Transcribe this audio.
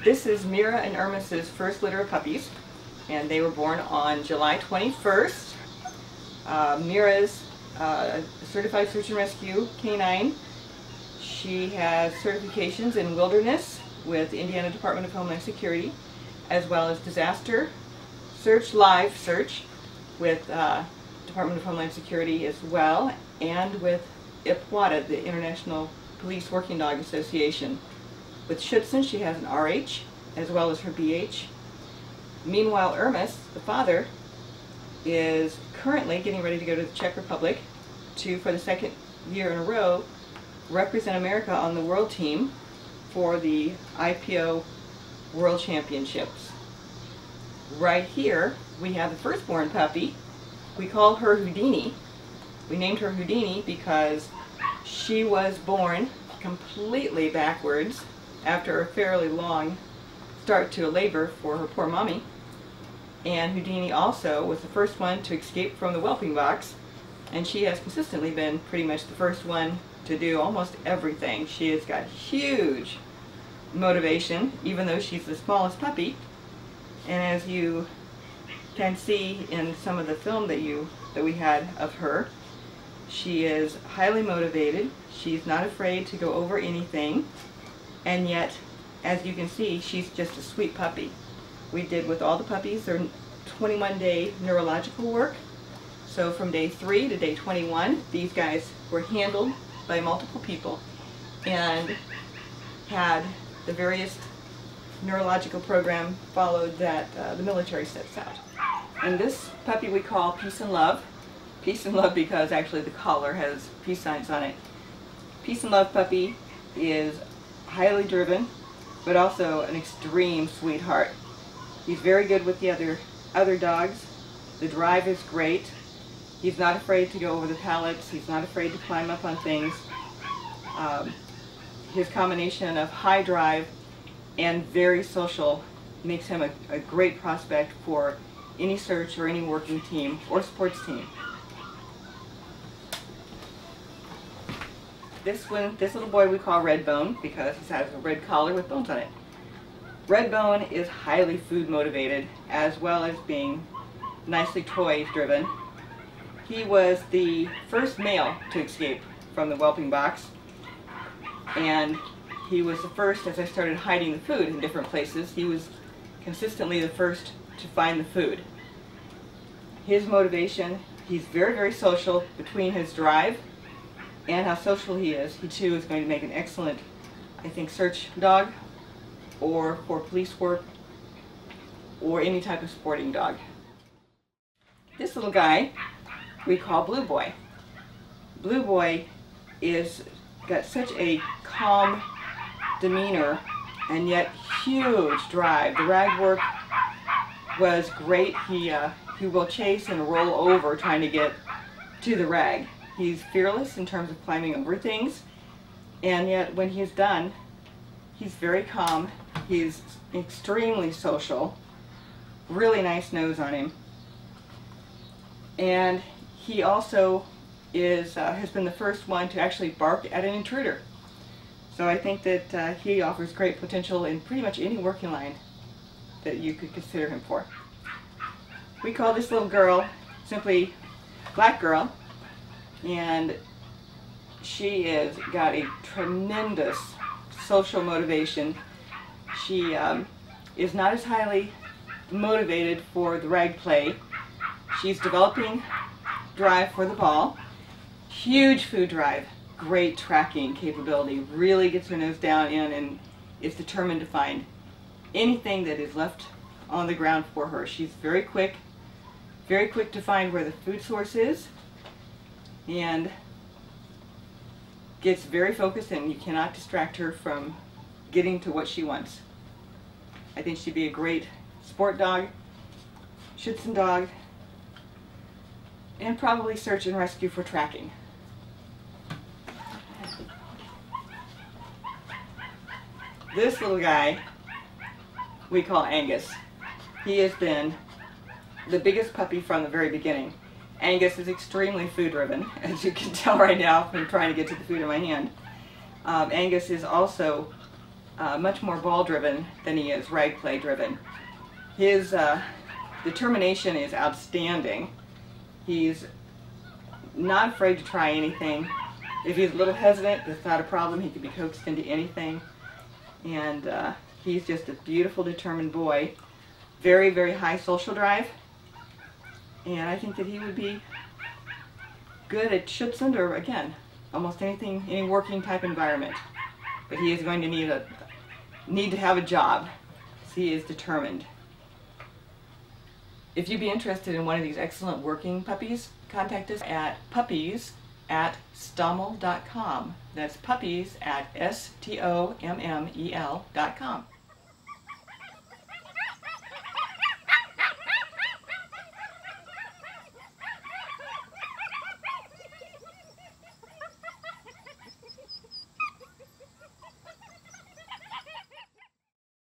This is Mira and Irmus's first litter of puppies, and they were born on July 21st. Mira's a certified search and rescue canine. She has certifications in wilderness with the Indiana Department of Homeland Security, as well as disaster search, live search with Department of Homeland Security as well, and with IPWDA, the International Police Working Dog Association. With Schuzhund, she has an RH as well as her BH. Meanwhile, Irmus, the father, is currently getting ready to go to the Czech Republic to, for the second year in a row, represent America on the world team for the IPO World Championships. Right here, we have the firstborn puppy. We call her Houdini. We named her Houdini because she was born completely backwards after a fairly long start to a labor for her poor mommy. And Houdini also was the first one to escape from the whelping box, and she has consistently been pretty much the first one to do almost everything. She has got huge motivation, even though she's the smallest puppy. And as you can see in some of the film that we had of her, she is highly motivated. She's not afraid to go over anything, and yet, as you can see, she's just a sweet puppy. We did with all the puppies their 21-day neurological work. So from day 3 to day 21, these guys were handled by multiple people and had the various neurological program followed that the military sets out. And this puppy we call Peace and Love. Peace and Love because actually the collar has peace signs on it. Peace and Love puppy is highly driven, but also an extreme sweetheart. He's very good with the other dogs. The drive is great. He's not afraid to go over the pallets. He's not afraid to climb up on things. His combination of high drive and very social makes him a great prospect for any search or any working team or sports team. This little boy we call Redbone because he has a red collar with bones on it. Redbone is highly food motivated as well as being nicely toy driven. He was the first male to escape from the whelping box, and he was the first, as I started hiding the food in different places, he was consistently the first to find the food. His motivation, he's very, very social. Between his drive and how social he too is going to make an excellent, I think, search dog or for police work or any type of sporting dog. This little guy we call Blue Boy. Blue Boy is got such a calm demeanor and yet huge drive. The rag work was great. He will chase and roll over trying to get to the rag. He's fearless in terms of climbing over things, and yet when he's done, he's very calm. He's extremely social, really nice nose on him, and he also has been the first one to actually bark at an intruder. So I think that he offers great potential in pretty much any working line that you could consider him for. We call this little girl simply Black Girl, and she has got a tremendous social motivation. She is not as highly motivated for the rag play. She's developing drive for the ball, huge food drive, great tracking capability, really gets her nose down in and is determined to find anything that is left on the ground for her. She's very quick to find where the food source is, and gets very focused, and you cannot distract her from getting to what she wants. I think she'd be a great sport dog, Schuzhund dog, and probably search and rescue for tracking. This little guy we call Angus. He has been the biggest puppy from the very beginning. Angus is extremely food driven, as you can tell right now from trying to get to the food in my hand. Angus is also much more ball driven than he is rag play driven. His determination is outstanding. He's not afraid to try anything. If he's a little hesitant, that's not a problem. He can be coaxed into anything. And he's just a beautiful, determined boy. Very, very high social drive. And I think that he would be good at Schuzhund, or again, almost anything, any working type environment. But he is going to need to have a job. So he is determined. If you'd be interested in one of these excellent working puppies, contact us at puppies@stommel.com. That's puppies@stommel.com.